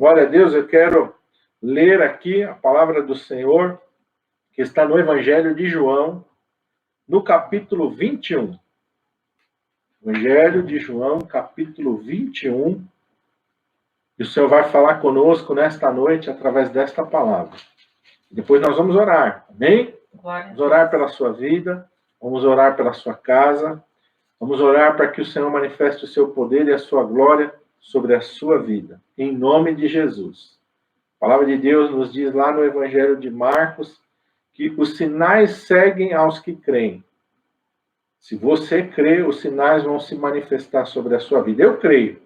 Glória a Deus, eu quero ler aqui a palavra do Senhor, que está no Evangelho de João, no capítulo 21. Evangelho de João, capítulo 21. E o Senhor vai falar conosco nesta noite através desta palavra. Depois nós vamos orar, amém? Vamos orar pela sua vida, vamos orar pela sua casa, vamos orar para que o Senhor manifeste o seu poder e a sua glória sobre a sua vida, em nome de Jesus. A palavra de Deus nos diz lá no Evangelho de Marcos que os sinais seguem aos que creem. Se você crê, os sinais vão se manifestar sobre a sua vida. Eu creio.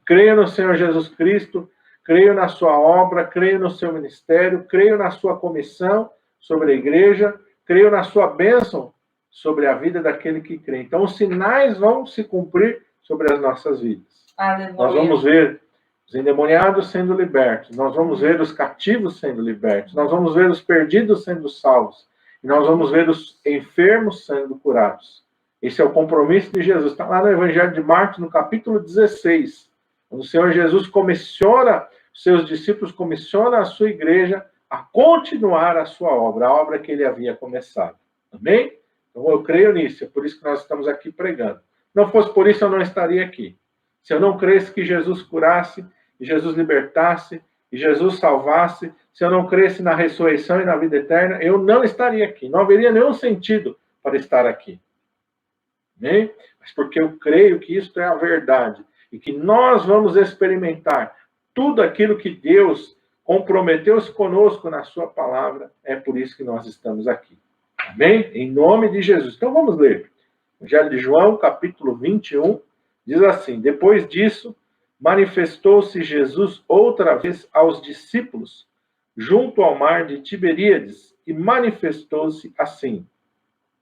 Creio no Senhor Jesus Cristo, creio na sua obra, creio no seu ministério, creio na sua comissão sobre a igreja, creio na sua bênção sobre a vida daquele que crê. Então, os sinais vão se cumprir sobre as nossas vidas. Aleluia. Nós vamos ver os endemoniados sendo libertos, nós vamos ver os cativos sendo libertos, nós vamos ver os perdidos sendo salvos, e nós vamos ver os enfermos sendo curados. Esse é o compromisso de Jesus. Está lá no Evangelho de Marcos, no capítulo 16. Quando o Senhor Jesus comissiona, seus discípulos comissiona a sua igreja a continuar a sua obra, a obra que ele havia começado. Amém? Então eu creio nisso, é por isso que nós estamos aqui pregando. Se não fosse por isso, eu não estaria aqui. Se eu não cresce que Jesus curasse, e Jesus libertasse, e Jesus salvasse, se eu não cresce na ressurreição e na vida eterna, eu não estaria aqui. Não haveria nenhum sentido para estar aqui. Amém? Mas porque eu creio que isso é a verdade e que nós vamos experimentar tudo aquilo que Deus comprometeu-se conosco na sua palavra, é por isso que nós estamos aqui. Amém? Em nome de Jesus. Então vamos ler. Evangelho de João, capítulo 21, diz assim: depois disso, manifestou-se Jesus outra vez aos discípulos junto ao mar de Tiberíades e manifestou-se assim.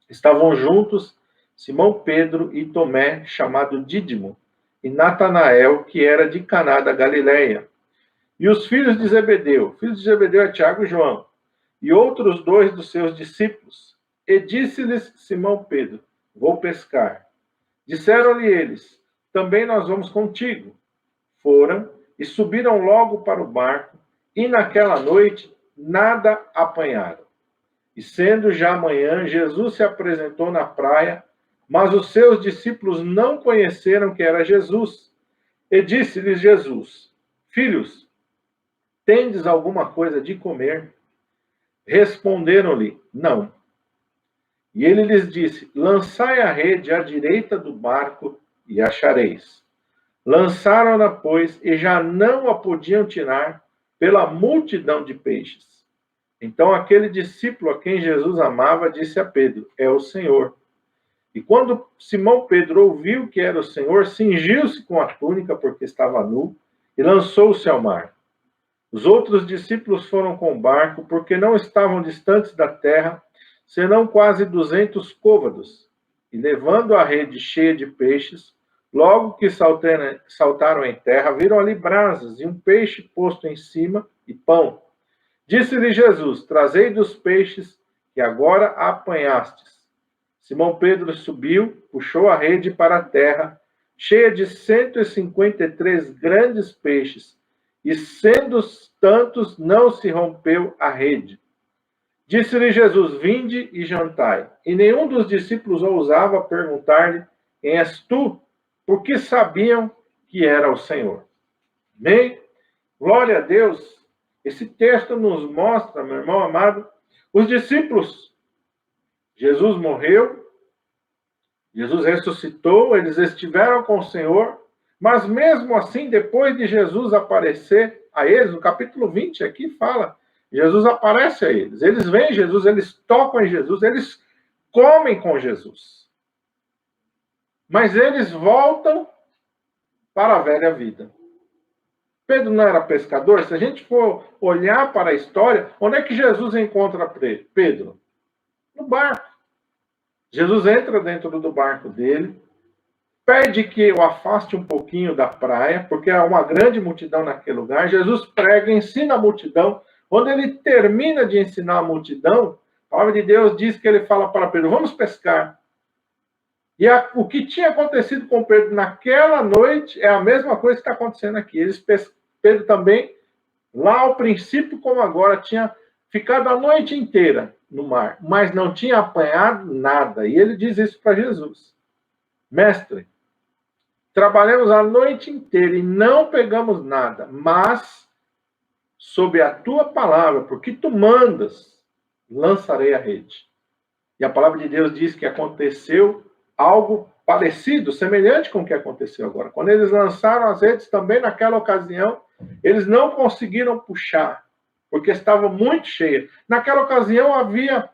Estavam juntos Simão Pedro e Tomé, chamado Dídimo, e Natanael, que era de Caná da Galileia. E os filhos de Zebedeu. Filhos de Zebedeu é Tiago e João. E outros dois dos seus discípulos. E disse-lhes Simão Pedro: vou pescar. Disseram-lhe eles: também nós vamos contigo. Foram e subiram logo para o barco, e naquela noite nada apanharam. E sendo já amanhã, Jesus se apresentou na praia, mas os seus discípulos não conheceram que era Jesus. E disse-lhes Jesus: filhos, tendes alguma coisa de comer? Responderam-lhe: não. E ele lhes disse: lançai a rede à direita do barco e achareis. Lançaram-na, pois, e já não a podiam tirar pela multidão de peixes. Então aquele discípulo a quem Jesus amava disse a Pedro: é o Senhor. E quando Simão Pedro ouviu que era o Senhor, cingiu-se com a túnica, porque estava nu, e lançou-se ao mar. Os outros discípulos foram com o barco, porque não estavam distantes da terra, senão quase 200 côvados. E levando a rede cheia de peixes, logo que saltaram em terra, viram ali brasas e um peixe posto em cima e pão. Disse-lhe Jesus: trazei dos peixes que agora apanhastes. Simão Pedro subiu, puxou a rede para a terra, cheia de 153 grandes peixes, e sendo tantos, não se rompeu a rede. Disse-lhe Jesus: vinde e jantai. E nenhum dos discípulos ousava perguntar-lhe: quem és tu? Porque sabiam que era o Senhor. Amém? Glória a Deus. Esse texto nos mostra, meu irmão amado, os discípulos. Jesus morreu, Jesus ressuscitou, eles estiveram com o Senhor, mas mesmo assim, depois de Jesus aparecer a eles, no capítulo 20 aqui fala, Jesus aparece a eles, eles veem Jesus, eles tocam em Jesus, eles comem com Jesus. Mas eles voltam para a velha vida. Pedro não era pescador? Se a gente for olhar para a história, onde é que Jesus encontra Pedro? No barco. Jesus entra dentro do barco dele, pede que o afaste um pouquinho da praia, porque há uma grande multidão naquele lugar. Jesus prega, ensina a multidão. Quando ele termina de ensinar a multidão, a palavra de Deus diz que ele fala para Pedro: vamos pescar. E o que tinha acontecido com Pedro naquela noite é a mesma coisa que está acontecendo aqui. Pedro também Lá ao princípio, como agora, tinha ficado a noite inteira no mar, mas não tinha apanhado nada. E ele diz isso para Jesus: Mestre, trabalhamos a noite inteira e não pegamos nada, mas sob a tua palavra, porque tu mandas, lançarei a rede. E a palavra de Deus diz que aconteceu algo parecido, semelhante com o que aconteceu agora. Quando eles lançaram as redes também naquela ocasião, eles não conseguiram puxar, porque estava muito cheia. Naquela ocasião havia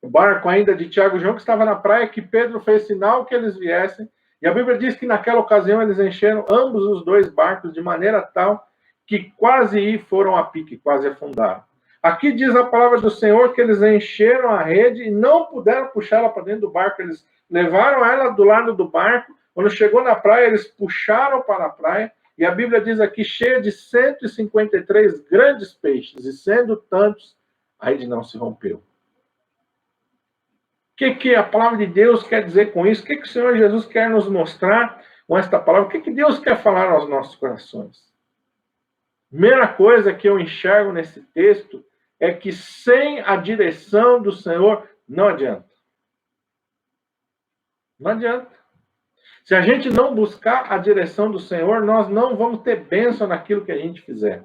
o barco ainda de Tiago e João que estava na praia, que Pedro fez sinal que eles viessem. E a Bíblia diz que naquela ocasião eles encheram ambos os dois barcos de maneira tal que quase foram a pique, quase afundaram. Aqui diz a palavra do Senhor que eles encheram a rede e não puderam puxá-la para dentro do barco. Eles levaram ela do lado do barco. Quando chegou na praia, eles puxaram para a praia. E a Bíblia diz aqui, cheia de 153 grandes peixes. E sendo tantos, a rede não se rompeu. O que a palavra de Deus quer dizer com isso? O que o Senhor Jesus quer nos mostrar com esta palavra? O que Deus quer falar aos nossos corações? Primeira coisa que eu enxergo nesse texto é que sem a direção do Senhor não adianta. Não adianta. Se a gente não buscar a direção do Senhor, nós não vamos ter bênção naquilo que a gente fizer.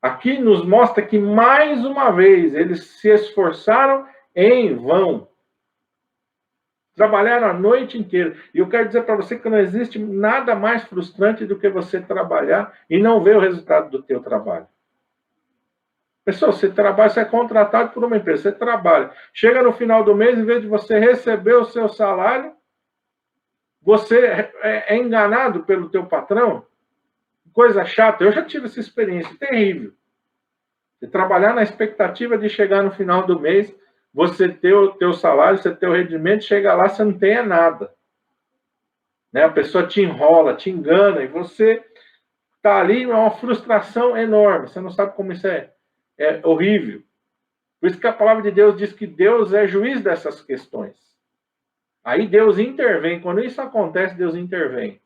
Aqui nos mostra que, mais uma vez, eles se esforçaram em vão. Trabalharam a noite inteira. E eu quero dizer para você que não existe nada mais frustrante do que você trabalhar e não ver o resultado do teu trabalho. Pessoal, você trabalha, você é contratado por uma empresa, você trabalha. Chega no final do mês, em vez de você receber o seu salário, você é enganado pelo teu patrão. Coisa chata. Eu já tive essa experiência, terrível. Você trabalhar na expectativa de chegar no final do mês, você ter o teu salário, você ter o rendimento, chega lá, você não tem nada. Né? A pessoa te enrola, te engana, e você está ali, é uma frustração enorme. Você não sabe como isso é horrível. Por isso que a palavra de Deus diz que Deus é juiz dessas questões. Aí Deus intervém. Quando isso acontece, Deus intervém.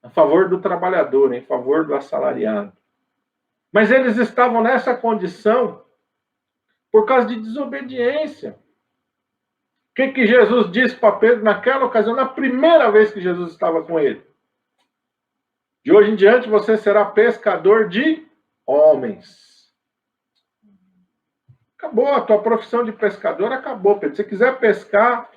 A favor do trabalhador, em favor do assalariado. Mas eles estavam nessa condição por causa de desobediência. O que Jesus disse para Pedro naquela ocasião, na primeira vez que Jesus estava com ele? De hoje em diante você será pescador de homens. Acabou, a tua profissão de pescador acabou, Pedro. Se você quiser pescar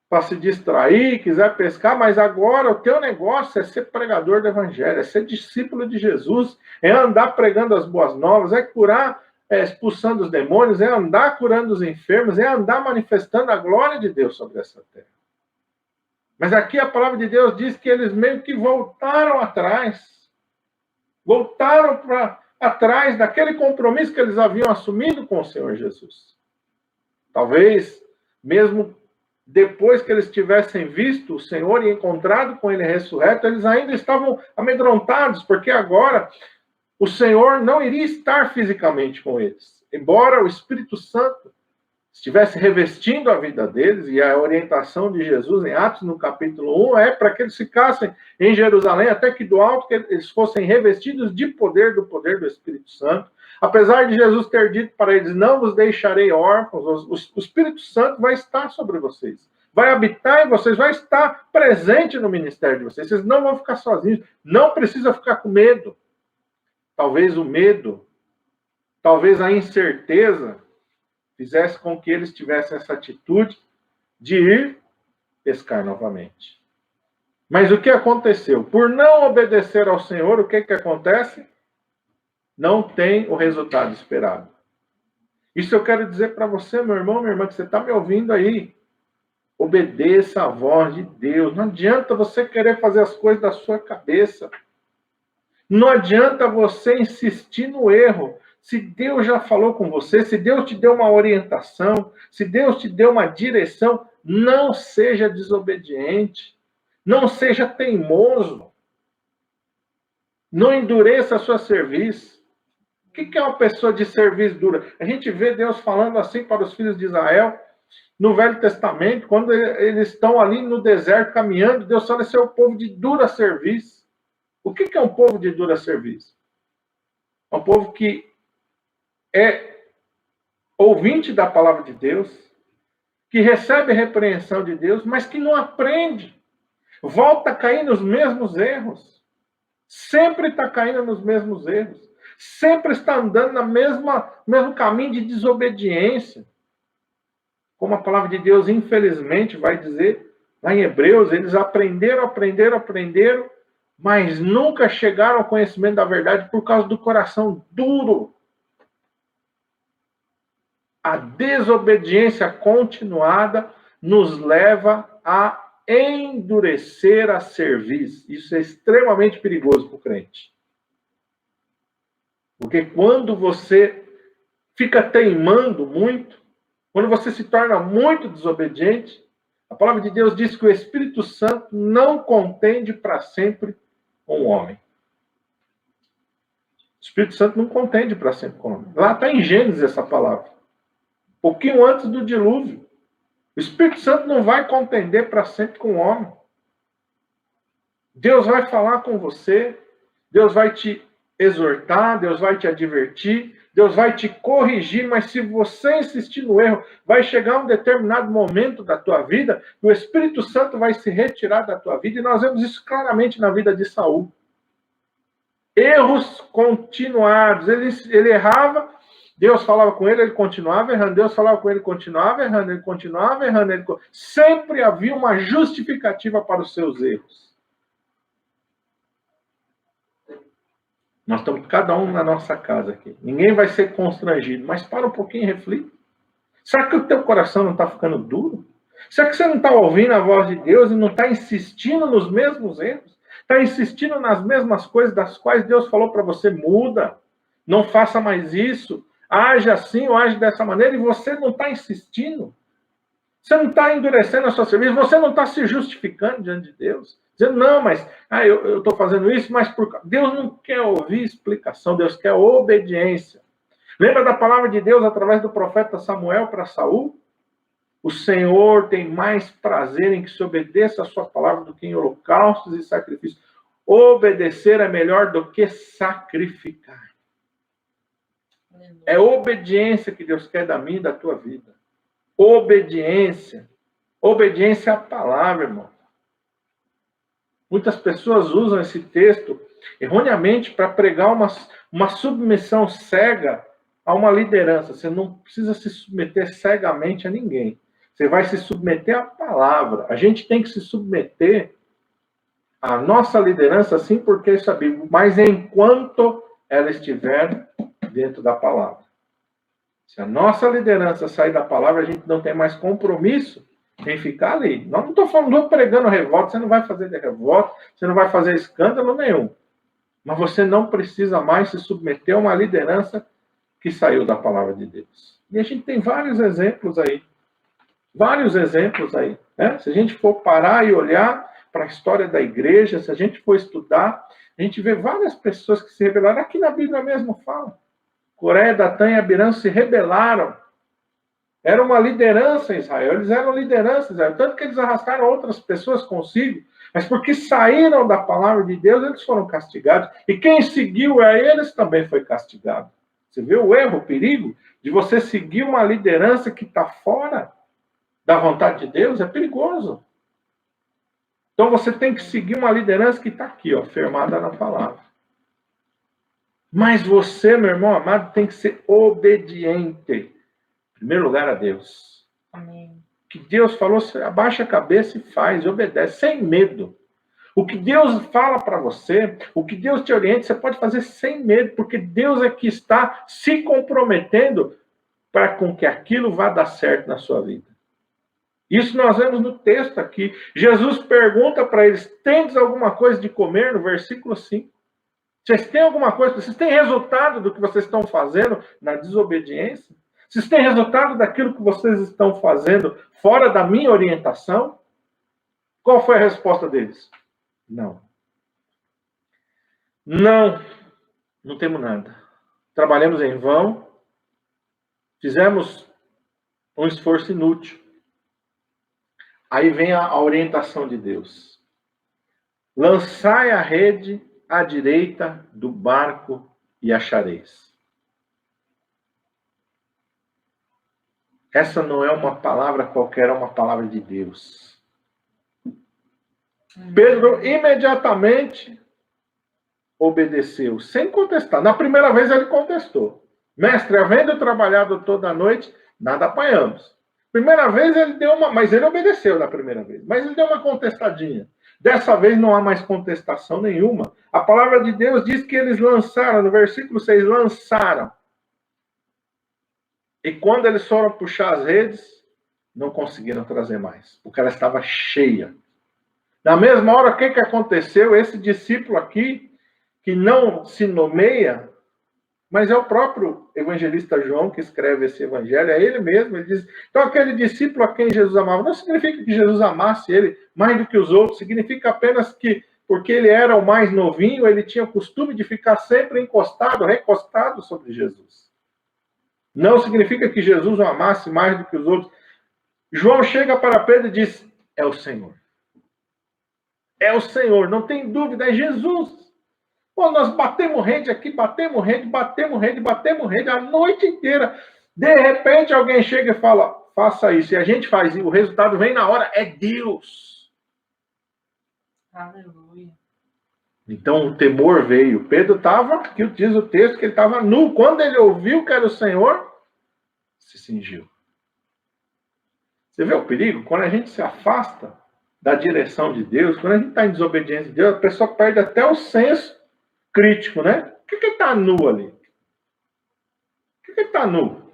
para se distrair, quiser pescar, mas agora o teu negócio é ser pregador do evangelho, é ser discípulo de Jesus, é andar pregando as boas novas, é curar, expulsando os demônios, é andar curando os enfermos, é andar manifestando a glória de Deus sobre essa terra. Mas aqui a palavra de Deus diz que eles meio que voltaram atrás. Voltaram para atrás daquele compromisso que eles haviam assumido com o Senhor Jesus. Talvez, mesmo depois que eles tivessem visto o Senhor e encontrado com ele ressurreto, eles ainda estavam amedrontados, porque agora o Senhor não iria estar fisicamente com eles. Embora o Espírito Santo estivesse revestindo a vida deles, e a orientação de Jesus em Atos, no capítulo 1, é para que eles ficassem em Jerusalém, até que do alto que eles fossem revestidos de poder, do poder do Espírito Santo. Apesar de Jesus ter dito para eles, não vos deixarei órfãos, o Espírito Santo vai estar sobre vocês, vai habitar em vocês, vai estar presente no ministério de vocês. Vocês não vão ficar sozinhos, não precisa ficar com medo. Talvez o medo, talvez a incerteza, fizesse com que eles tivessem essa atitude de ir pescar novamente. Mas o que aconteceu? Por não obedecer ao Senhor, o que acontece? Não tem o resultado esperado. Isso eu quero dizer para você, meu irmão, minha irmã, que você está me ouvindo aí. Obedeça a voz de Deus. Não adianta você querer fazer as coisas da sua cabeça. Não adianta você insistir no erro. Se Deus já falou com você, se Deus te deu uma orientação, se Deus te deu uma direção, não seja desobediente, não seja teimoso, não endureça a sua cerviz. O que é uma pessoa de cerviz dura? A gente vê Deus falando assim para os filhos de Israel, no Velho Testamento, quando eles estão ali no deserto caminhando, Deus fala, esse é o povo de dura cerviz. O que é um povo de dura cerviz? É um povo que é ouvinte da palavra de Deus, que recebe a repreensão de Deus, mas que não aprende. Volta a cair nos mesmos erros. Sempre está caindo nos mesmos erros. Sempre está andando no mesmo caminho de desobediência. Como a palavra de Deus, infelizmente, vai dizer lá em Hebreus, eles aprenderam, mas nunca chegaram ao conhecimento da verdade por causa do coração duro. A desobediência continuada nos leva a endurecer a cerviz. Isso é extremamente perigoso para o crente. Porque quando você fica teimando muito, quando você se torna muito desobediente, a palavra de Deus diz que o Espírito Santo não contende para sempre com o homem. O Espírito Santo não contende para sempre com o homem. Lá está em Gênesis essa palavra. Um pouquinho antes do dilúvio. O Espírito Santo não vai contender para sempre com o homem. Deus vai falar com você, Deus vai te exortar, Deus vai te advertir, Deus vai te corrigir, mas se você insistir no erro, vai chegar um determinado momento da tua vida, que o Espírito Santo vai se retirar da tua vida, e nós vemos isso claramente na vida de Saul. Erros continuados. Ele errava, Deus falava com ele continuava errando. Deus falava com ele continuava errando. Ele continuava errando. Sempre havia uma justificativa para os seus erros. Nós estamos cada um na nossa casa aqui. Ninguém vai ser constrangido. Mas para um pouquinho e reflita. Será que o teu coração não está ficando duro? Será que você não está ouvindo a voz de Deus e não está insistindo nos mesmos erros? Está insistindo nas mesmas coisas das quais Deus falou para você, muda, não faça mais isso, age assim ou age dessa maneira, e você não está insistindo. Você não está endurecendo a sua serviço, você não está se justificando diante de Deus. Dizendo, não, mas eu estou fazendo isso, mas Deus não quer ouvir explicação, Deus quer obediência. Lembra da palavra de Deus através do profeta Samuel para Saul? O Senhor tem mais prazer em que se obedeça a sua palavra do que em holocaustos e sacrifícios. Obedecer é melhor do que sacrificar. É obediência que Deus quer da minha e da tua vida. Obediência. Obediência à palavra, irmão. Muitas pessoas usam esse texto erroneamente para pregar uma submissão cega a uma liderança. Você não precisa se submeter cegamente a ninguém. Você vai se submeter à palavra. A gente tem que se submeter à nossa liderança, sim, porque isso é bíblico, mas enquanto ela estiver dentro da palavra. Se a nossa liderança sair da palavra, a gente não tem mais compromisso em ficar ali. Não estou falando pregando revolta, você não vai fazer revolta, você não vai fazer escândalo nenhum. Mas você não precisa mais se submeter a uma liderança que saiu da palavra de Deus. E a gente tem vários exemplos aí. Vários exemplos aí. Né? Se a gente for parar e olhar para a história da igreja, se a gente for estudar, a gente vê várias pessoas que se rebelaram. Aqui na Bíblia mesmo fala. Coré, Datã e Abirã se rebelaram. Era uma liderança em Israel. Eles eram liderança em Israel. Tanto que eles arrastaram outras pessoas consigo. Mas porque saíram da palavra de Deus, eles foram castigados. E quem seguiu a eles também foi castigado. Você vê o erro, o perigo de você seguir uma liderança que está fora da vontade de Deus? É perigoso. Então você tem que seguir uma liderança que está aqui, ó, firmada na palavra. Mas você, meu irmão amado, tem que ser obediente. Em primeiro lugar, a Deus. Amém. Que Deus falou, você abaixa a cabeça e faz, obedece, sem medo. O que Deus fala para você, o que Deus te orienta, você pode fazer sem medo, porque Deus é que está se comprometendo para com que aquilo vá dar certo na sua vida. Isso nós vemos no texto aqui. Jesus pergunta para eles, tendes alguma coisa de comer? No versículo 5. Vocês têm alguma coisa? Vocês têm resultado do que vocês estão fazendo na desobediência? Vocês têm resultado daquilo que vocês estão fazendo fora da minha orientação? Qual foi a resposta deles? Não. Não temos nada. Trabalhamos em vão, fizemos um esforço inútil. Aí vem a orientação de Deus. Lançai a rede à direita do barco e achareis. Essa não é uma palavra qualquer, é uma palavra de Deus. Pedro imediatamente obedeceu, sem contestar. Na primeira vez ele contestou. Mestre, havendo trabalhado toda a noite, nada apanhamos. Primeira vez ele deu uma... Mas ele obedeceu na primeira vez. Mas ele deu uma contestadinha. Dessa vez não há mais contestação nenhuma. A palavra de Deus diz que eles lançaram, no versículo 6, lançaram. E quando eles foram puxar as redes, não conseguiram trazer mais, porque ela estava cheia. Na mesma hora, o que aconteceu? Esse discípulo aqui, que não se nomeia, mas é o próprio evangelista João que escreve esse evangelho, é ele mesmo, ele diz, então aquele discípulo a quem Jesus amava, não significa que Jesus amasse ele mais do que os outros, significa apenas que, porque ele era o mais novinho, ele tinha o costume de ficar sempre encostado, recostado sobre Jesus. Não significa que Jesus o amasse mais do que os outros. João chega para Pedro e diz, é o Senhor. É o Senhor, não tem dúvida, é Jesus. Pô, nós batemos rede aqui, batemos rede a noite inteira. De repente alguém chega e fala, faça isso. E a gente faz, e o resultado vem na hora, é Deus. Aleluia. Então o temor veio. Pedro estava, que diz o texto, que ele estava nu. Quando ele ouviu que era o Senhor, se cingiu. Você vê o perigo? Quando a gente se afasta da direção de Deus, quando a gente está em desobediência de Deus, a pessoa perde até o senso crítico, né? Por que está nu ali? Por que está nu?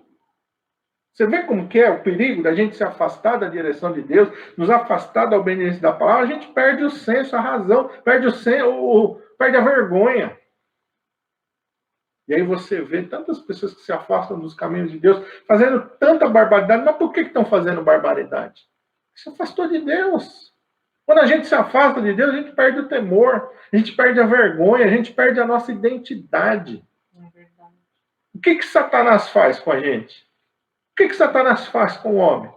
Você vê como que é o perigo da gente se afastar da direção de Deus, nos afastar da obediência da palavra, a gente perde o senso, a razão, perde o senso, perde a vergonha. E aí você vê tantas pessoas que se afastam dos caminhos de Deus, fazendo tanta barbaridade. Mas por que estão fazendo barbaridade? Se afastou de Deus. Quando a gente se afasta de Deus, a gente perde o temor, a gente perde a vergonha, a gente perde a nossa identidade. É verdade. O que Satanás faz com a gente? O que Satanás faz com o homem?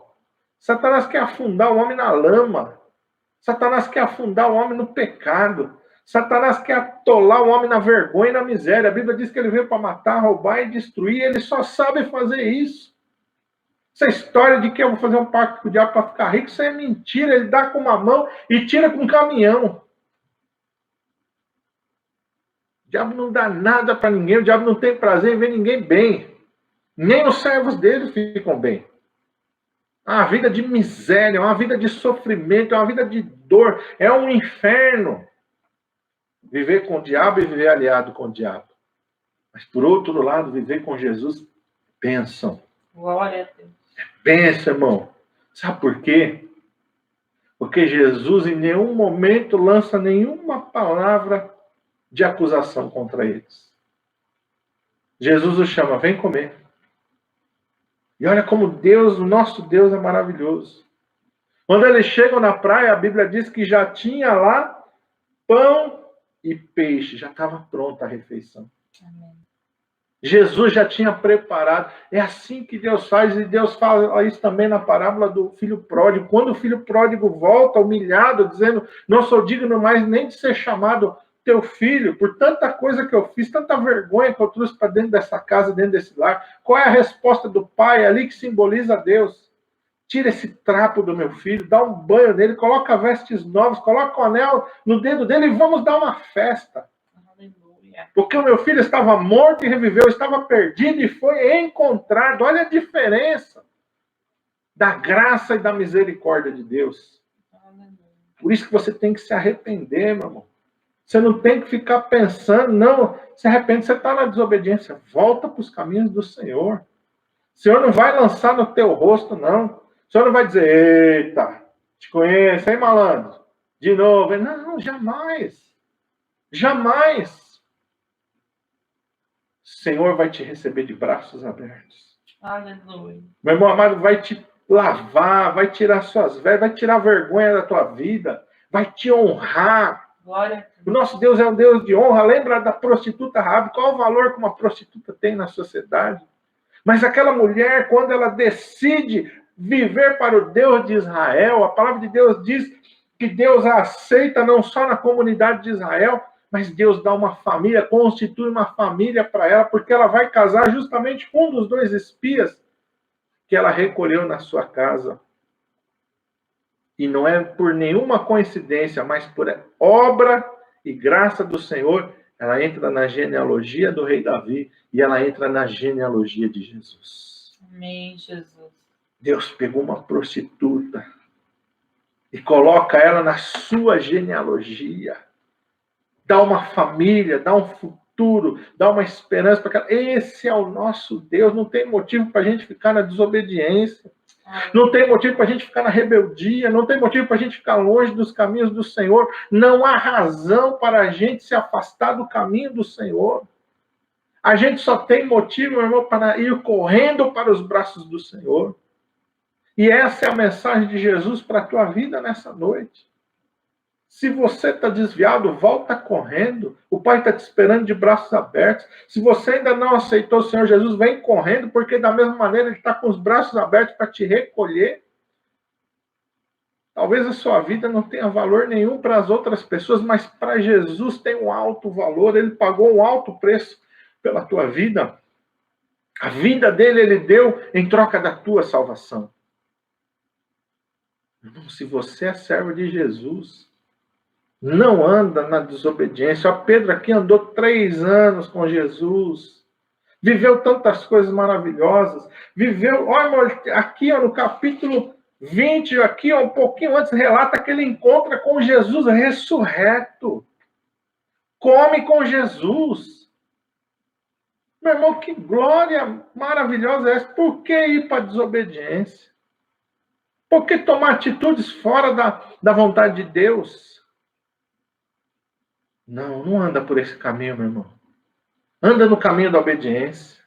Satanás quer afundar o homem na lama. Satanás quer afundar o homem no pecado. Satanás quer atolar o homem na vergonha e na miséria. A Bíblia diz que ele veio para matar, roubar e destruir. Ele só sabe fazer isso. Essa história de que eu vou fazer um pacto com o diabo para ficar rico, isso é mentira. Ele dá com uma mão e tira com um caminhão. O diabo não dá nada para ninguém. O diabo não tem prazer em ver ninguém bem. Nem os servos dele ficam bem. É uma vida de miséria, é uma vida de sofrimento, é uma vida de dor. É um inferno. Viver com o diabo e viver aliado com o diabo. Mas, por outro lado, viver com Jesus, bênção. Glória a Deus. Pensa, irmão. Sabe por quê? Porque Jesus em nenhum momento lança nenhuma palavra de acusação contra eles. Jesus os chama, vem comer. E olha como Deus, o nosso Deus é maravilhoso. Quando eles chegam na praia, a Bíblia diz que já tinha lá pão e peixe. Já estava pronta a refeição. Amém. Jesus já tinha preparado. É assim que Deus faz, e Deus fala isso também na parábola do filho pródigo. Quando o filho pródigo volta humilhado, dizendo, não sou digno mais nem de ser chamado teu filho, por tanta coisa que eu fiz, tanta vergonha que eu trouxe para dentro dessa casa, dentro desse lar. Qual é a resposta do pai ali que simboliza Deus? Tira esse trapo do meu filho, dá um banho nele, coloca vestes novas, coloca o anel no dedo dele e vamos dar uma festa. Porque o meu filho estava morto e reviveu, estava perdido e foi encontrado. Olha a diferença da graça e da misericórdia de Deus. Por isso que você tem que se arrepender, meu irmão. Você não tem que ficar pensando, não, se arrepende, você está na desobediência. Volta para os caminhos do Senhor. O Senhor não vai lançar no teu rosto, não. O Senhor não vai dizer, eita, te conheço, hein, malandro? De novo. Não, jamais. Jamais. O Senhor vai te receber de braços abertos. Aleluia. Meu irmão amado, vai te lavar, vai tirar suas velhas, vai tirar a vergonha da tua vida, vai te honrar. Glória. O nosso Deus é um Deus de honra. Lembra da prostituta Raabe? Qual o valor que uma prostituta tem na sociedade? Mas aquela mulher, quando ela decide viver para o Deus de Israel, a palavra de Deus diz que Deus a aceita não só na comunidade de Israel, Mas Deus dá uma família, constitui uma família para ela, porque ela vai casar justamente com um dos dois espias que ela recolheu na sua casa. E não é por nenhuma coincidência, mas por obra e graça do Senhor, ela entra na genealogia do rei Davi e ela entra na genealogia de Jesus. Amém, Jesus. Deus pegou uma prostituta e coloca ela na sua genealogia. Dá uma família, dá um futuro, dá uma esperança para ela. Esse é o nosso Deus. Não tem motivo para a gente ficar na desobediência. Não tem motivo para a gente ficar na rebeldia, não tem motivo para a gente ficar longe dos caminhos do Senhor. Não há razão para a gente se afastar do caminho do Senhor. A gente só tem motivo, meu irmão, para ir correndo para os braços do Senhor. E essa é a mensagem de Jesus para a tua vida nessa noite. Se você está desviado, volta correndo. O Pai está te esperando de braços abertos. Se você ainda não aceitou o Senhor Jesus, vem correndo, porque da mesma maneira Ele está com os braços abertos para te recolher. Talvez a sua vida não tenha valor nenhum para as outras pessoas, mas para Jesus tem um alto valor. Ele pagou um alto preço pela tua vida. A vida dele Ele deu em troca da tua salvação. Irmão, se você é servo de Jesus, não anda na desobediência. Ó, Pedro aqui andou 3 anos com Jesus. Viveu tantas coisas maravilhosas. Viveu, olha, aqui ó, no capítulo 20, aqui ó, um pouquinho antes, relata que ele encontra com Jesus ressurreto. Come com Jesus. Meu irmão, que glória maravilhosa é essa. Por que ir para a desobediência? Por que tomar atitudes fora da vontade de Deus? Não anda por esse caminho, meu irmão. Anda no caminho da obediência.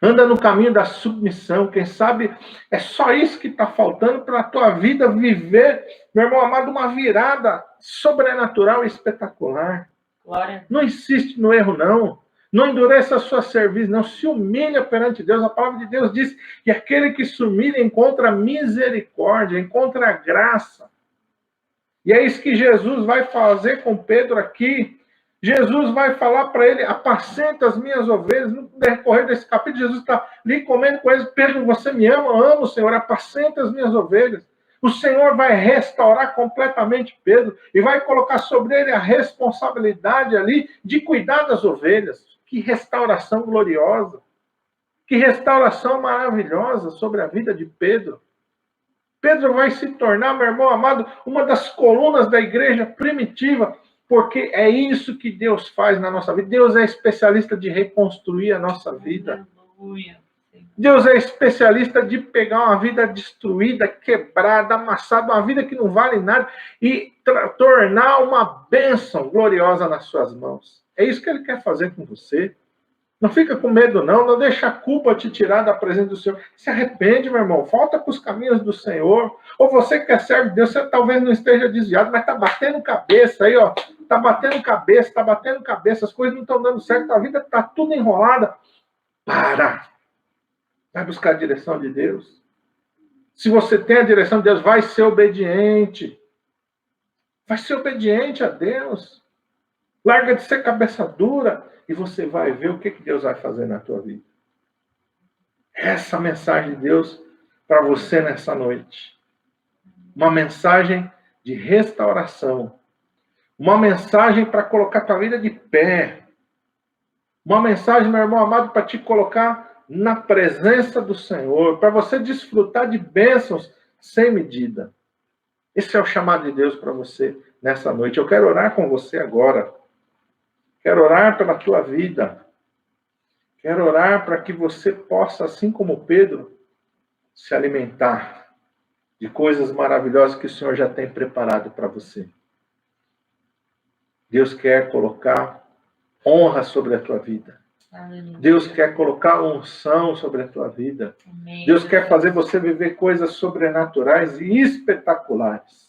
Anda no caminho da submissão. Quem sabe é só isso que está faltando para a tua vida viver, meu irmão amado, uma virada sobrenatural e espetacular. Glória. Não insiste no erro, não. Não endureça a sua serviço, não. Se humilha perante Deus. A palavra de Deus diz que aquele que se humilha encontra misericórdia, encontra graça. E é isso que Jesus vai fazer com Pedro aqui. Jesus vai falar para ele: apacenta as minhas ovelhas. No decorrer desse capítulo, Jesus está ali comendo com eles: Pedro, você me ama? Amo, Senhor, apacenta as minhas ovelhas. O Senhor vai restaurar completamente Pedro e vai colocar sobre ele a responsabilidade ali de cuidar das ovelhas. Que restauração gloriosa! Que restauração maravilhosa sobre a vida de Pedro. Pedro vai se tornar, meu irmão amado, uma das colunas da igreja primitiva, porque é isso que Deus faz na nossa vida. Deus é especialista de reconstruir a nossa vida. Aleluia. Deus é especialista de pegar uma vida destruída, quebrada, amassada, uma vida que não vale nada e tornar uma bênção gloriosa nas suas mãos. É isso que Ele quer fazer com você. Não fica com medo, não. Não deixa a culpa te tirar da presença do Senhor. Se arrepende, meu irmão. Volta para os caminhos do Senhor. Ou você que é servo de Deus, você talvez não esteja desviado, mas está batendo cabeça aí, ó. Está batendo cabeça, está batendo cabeça. As coisas não estão dando certo. A vida está tudo enrolada. Para. Vai buscar a direção de Deus. Se você tem a direção de Deus, vai ser obediente. Vai ser obediente a Deus. Larga de ser cabeça dura e você vai ver o que Deus vai fazer na tua vida. Essa mensagem de Deus para você nessa noite. Uma mensagem de restauração. Uma mensagem para colocar tua vida de pé. Uma mensagem, meu irmão amado, para te colocar na presença do Senhor, para você desfrutar de bênçãos sem medida. Esse é o chamado de Deus para você nessa noite. Eu quero orar com você agora. Quero orar pela tua vida. Quero orar para que você possa, assim como Pedro, se alimentar de coisas maravilhosas que o Senhor já tem preparado para você. Deus quer colocar honra sobre a tua vida. Aleluia. Deus quer colocar unção sobre a tua vida. Amém. Deus quer fazer você viver coisas sobrenaturais e espetaculares.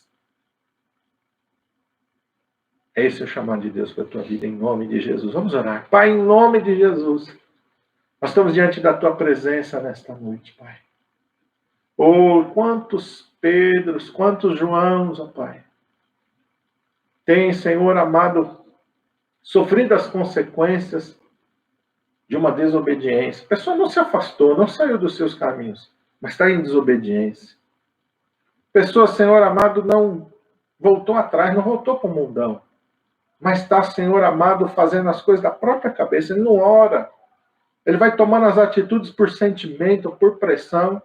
É esse o chamado de Deus para a tua vida, em nome de Jesus. Vamos orar. Pai, em nome de Jesus, nós estamos diante da tua presença nesta noite, Pai. Oh, quantos Pedros, quantos Joãos, ó Pai, tem, Senhor amado, sofrido as consequências de uma desobediência. A pessoa não se afastou, não saiu dos seus caminhos, mas está em desobediência. A pessoa, Senhor amado, não voltou atrás, não voltou para o mundão, mas está, Senhor amado, fazendo as coisas da própria cabeça. Ele não ora. Ele vai tomando as atitudes por sentimento, por pressão.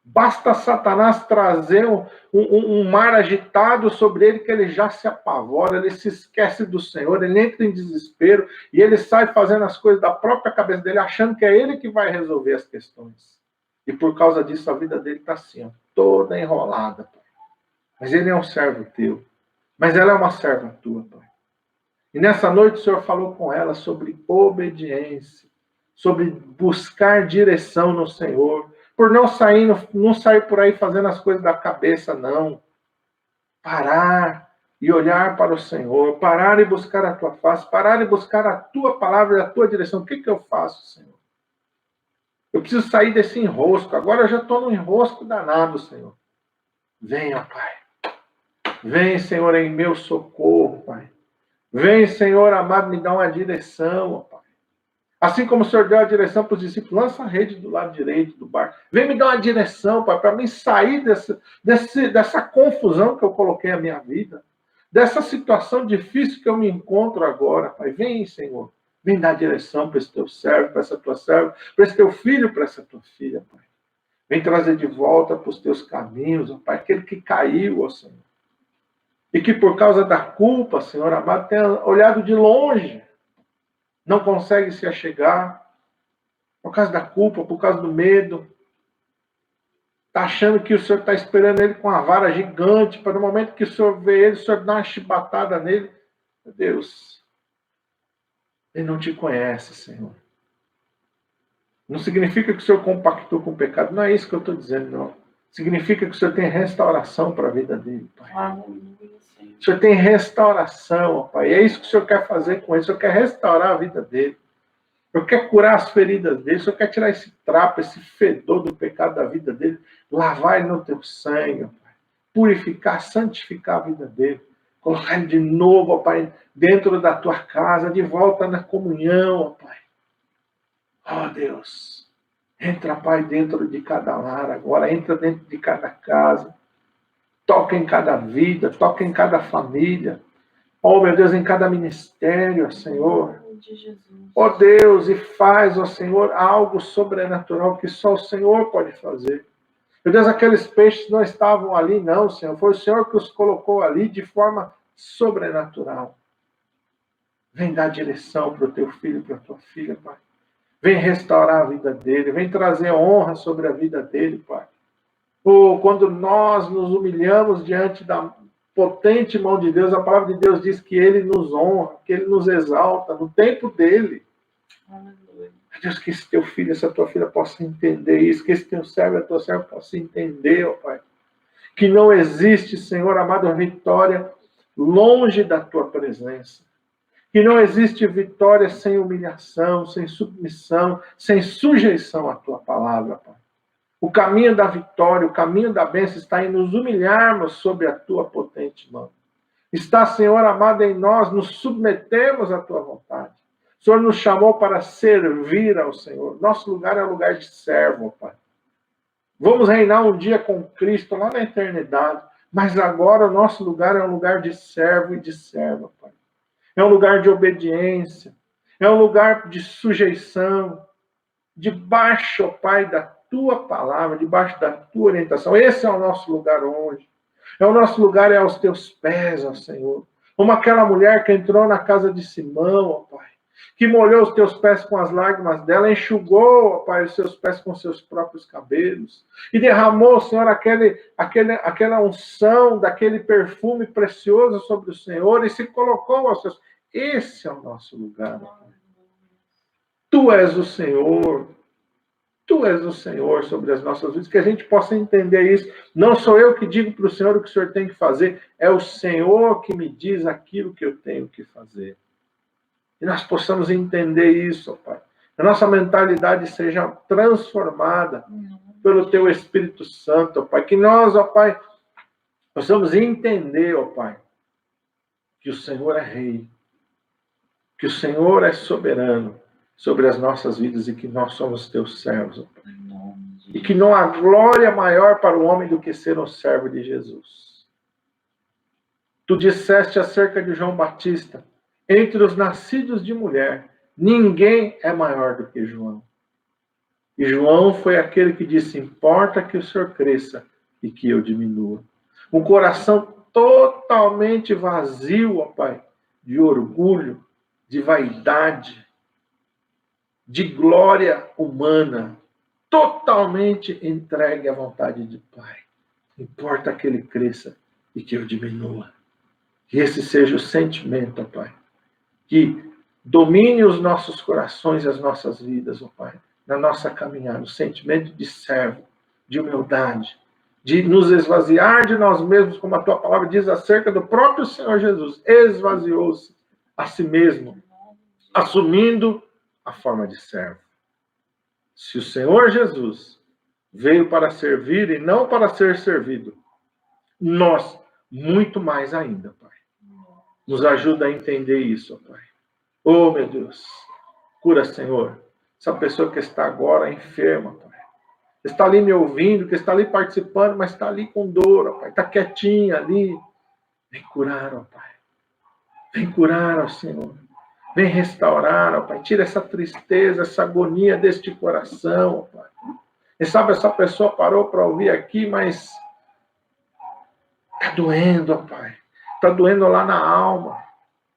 Basta Satanás trazer um mar agitado sobre ele que ele já se apavora, ele se esquece do Senhor, ele entra em desespero e ele sai fazendo as coisas da própria cabeça dele, achando que é ele que vai resolver as questões. E por causa disso a vida dele está assim, ó, toda enrolada. Pai. Mas ele é um servo teu. Mas ela é uma serva tua, Pai. E nessa noite o Senhor falou com ela sobre obediência, sobre buscar direção no Senhor, por não sair por aí fazendo as coisas da cabeça, não. Parar e olhar para o Senhor, parar e buscar a tua face, parar e buscar a tua palavra e a tua direção. O que eu faço, Senhor? Eu preciso sair desse enrosco. Agora eu já estou num enrosco danado, Senhor. Venha, Pai. Vem, Senhor, em meu socorro, Pai. Vem, Senhor amado, me dá uma direção, Pai. Assim como o Senhor deu a direção para os discípulos, lança a rede do lado direito do barco. Vem me dar uma direção, Pai, para mim sair dessa confusão que eu coloquei na minha vida. Dessa situação difícil que eu me encontro agora, Pai. Vem, Senhor. Vem dar direção para esse teu servo, para essa tua serva, para esse teu filho, para essa tua filha, Pai. Vem trazer de volta para os teus caminhos, ó Pai, aquele que caiu, ó Senhor. E que por causa da culpa, Senhor amado, tenha olhado de longe, não consegue se achegar, por causa da culpa, por causa do medo. Está achando que o Senhor está esperando ele com uma vara gigante, para no momento que o Senhor vê ele, o Senhor dá uma chibatada nele. Meu Deus, ele não te conhece, Senhor. Não significa que o Senhor compactou com o pecado, não é isso que eu estou dizendo, não. Significa que o Senhor tem restauração para a vida dele, Pai. O Senhor tem restauração, Pai. É isso que o Senhor quer fazer com ele. O Senhor quer restaurar a vida dele. O Senhor quer curar as feridas dele. O Senhor quer tirar esse trapo, esse fedor do pecado da vida dele. Lavar ele no teu sangue, Pai. Purificar, santificar a vida dele. Colocar ele de novo, Pai, dentro da tua casa, de volta na comunhão, Pai. Oh, Deus. Entra, Pai, dentro de cada lar agora. Entra dentro de cada casa. Toca em cada vida, toca em cada família. Oh, meu Deus, em cada ministério, Senhor. Oh, Deus, e faz, ó Senhor, algo sobrenatural que só o Senhor pode fazer. Meu Deus, aqueles peixes não estavam ali, não, Senhor. Foi o Senhor que os colocou ali de forma sobrenatural. Vem dar direção para o teu filho, para a tua filha, Pai. Vem restaurar a vida dele. Vem trazer honra sobre a vida dele, Pai. Ou quando nós nos humilhamos diante da potente mão de Deus, a palavra de Deus diz que ele nos honra, que ele nos exalta no tempo dele. Aleluia. Deus, que esse teu filho, essa tua filha possa entender isso, que esse teu servo, a tua serva possa entender, ó Pai, que não existe, Senhor amado, vitória longe da tua presença. Que não existe vitória sem humilhação, sem submissão, sem sujeição à tua palavra, Pai. O caminho da vitória, o caminho da bênção está em nos humilharmos sob a tua potente mão. Está, Senhor amado, em nós nos submetemos à tua vontade. O Senhor nos chamou para servir ao Senhor. Nosso lugar é um lugar de servo, Pai. Vamos reinar um dia com Cristo lá na eternidade. Mas agora o nosso lugar é um lugar de servo e de serva, Pai. É um lugar de obediência. É um lugar de sujeição. Debaixo, Pai, da tua palavra, debaixo da tua orientação. Esse é o nosso lugar hoje. O nosso lugar é aos teus pés, ó Senhor. Como aquela mulher que entrou na casa de Simão, ó Pai, que molhou os teus pés com as lágrimas dela, enxugou, ó Pai, os seus pés com seus próprios cabelos, e derramou, Senhor, aquela unção, daquele perfume precioso sobre o Senhor, e se colocou aos seus... Esse é o nosso lugar, ó Pai. Tu és o Senhor. Tu és o Senhor sobre as nossas vidas, que a gente possa entender isso. Não sou eu que digo para o Senhor o que o Senhor tem que fazer, é o Senhor que me diz aquilo que eu tenho que fazer. E nós possamos entender isso, ó Pai. A nossa mentalidade seja transformada pelo Teu Espírito Santo, ó Pai. Que nós, ó Pai, possamos entender, ó Pai, que o Senhor é Rei. que o Senhor é soberano sobre as nossas vidas e que nós somos teus servos, ó Pai. Em nome de E que não há glória maior para o homem do que ser um servo de Jesus. Tu disseste acerca de João Batista, entre os nascidos de mulher, ninguém é maior do que João. E João foi aquele que disse, importa que o Senhor cresça e que eu diminua. Um coração totalmente vazio, ó Pai, de orgulho, de vaidade, de glória humana, totalmente entregue à vontade de Pai. Importa que ele cresça e que eu diminua. Que esse seja o sentimento, ó Pai, que domine os nossos corações e as nossas vidas, ó Pai, na nossa caminhada, o sentimento de servo, de humildade, de nos esvaziar de nós mesmos, como a tua palavra diz acerca do próprio Senhor Jesus, esvaziou-se a si mesmo, assumindo a forma de servo. Se o Senhor Jesus veio para servir e não para ser servido, nós, muito mais ainda, Pai. Nos ajuda a entender isso, Pai. Oh, meu Deus. Cura, Senhor, essa pessoa que está agora enferma, Pai. Está ali me ouvindo, que está ali participando, mas está ali com dor, ó Pai. Está quietinha ali. Vem curar, ó Pai. Vem curar, ó Senhor. Vem restaurar, ó Pai. Tira essa tristeza, essa agonia deste coração, ó Pai. E sabe, essa pessoa parou para ouvir aqui, mas está doendo, ó Pai. Está doendo lá na alma.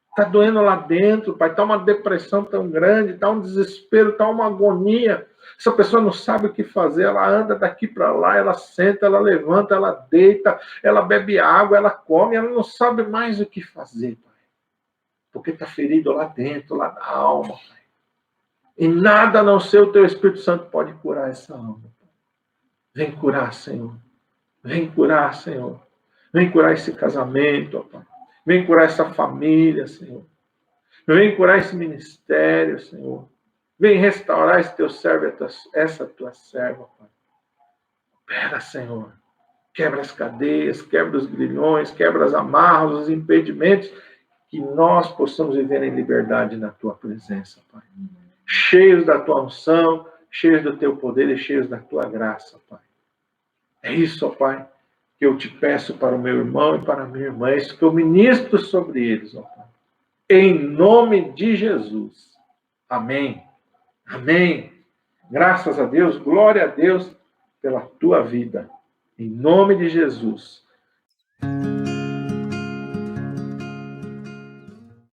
Está doendo lá dentro, Pai. Está uma depressão tão grande, está um desespero, está uma agonia. Essa pessoa não sabe o que fazer. Ela anda daqui para lá, ela senta, ela levanta, ela deita, ela bebe água, ela come, ela não sabe mais o que fazer, Pai. Porque está ferido lá dentro, lá na alma, Pai. E nada a não ser o Teu Espírito Santo pode curar essa alma, Pai. Vem curar, Senhor. Vem curar, Senhor. Vem curar esse casamento, ó Pai. Vem curar essa família, Senhor. Vem curar esse ministério, Senhor. Vem restaurar esse teu servo, essa tua serva, Pai. Opera, Senhor. Quebra as cadeias, quebra os grilhões, quebra as amarras, os impedimentos, que nós possamos viver em liberdade na tua presença, Pai. Cheios da tua unção, cheios do teu poder e cheios da tua graça, Pai. É isso, ó Pai, que eu te peço para o meu irmão e para a minha irmã, é isso que eu ministro sobre eles, ó Pai. Em nome de Jesus. Amém. Amém. Graças a Deus, glória a Deus pela tua vida. Em nome de Jesus.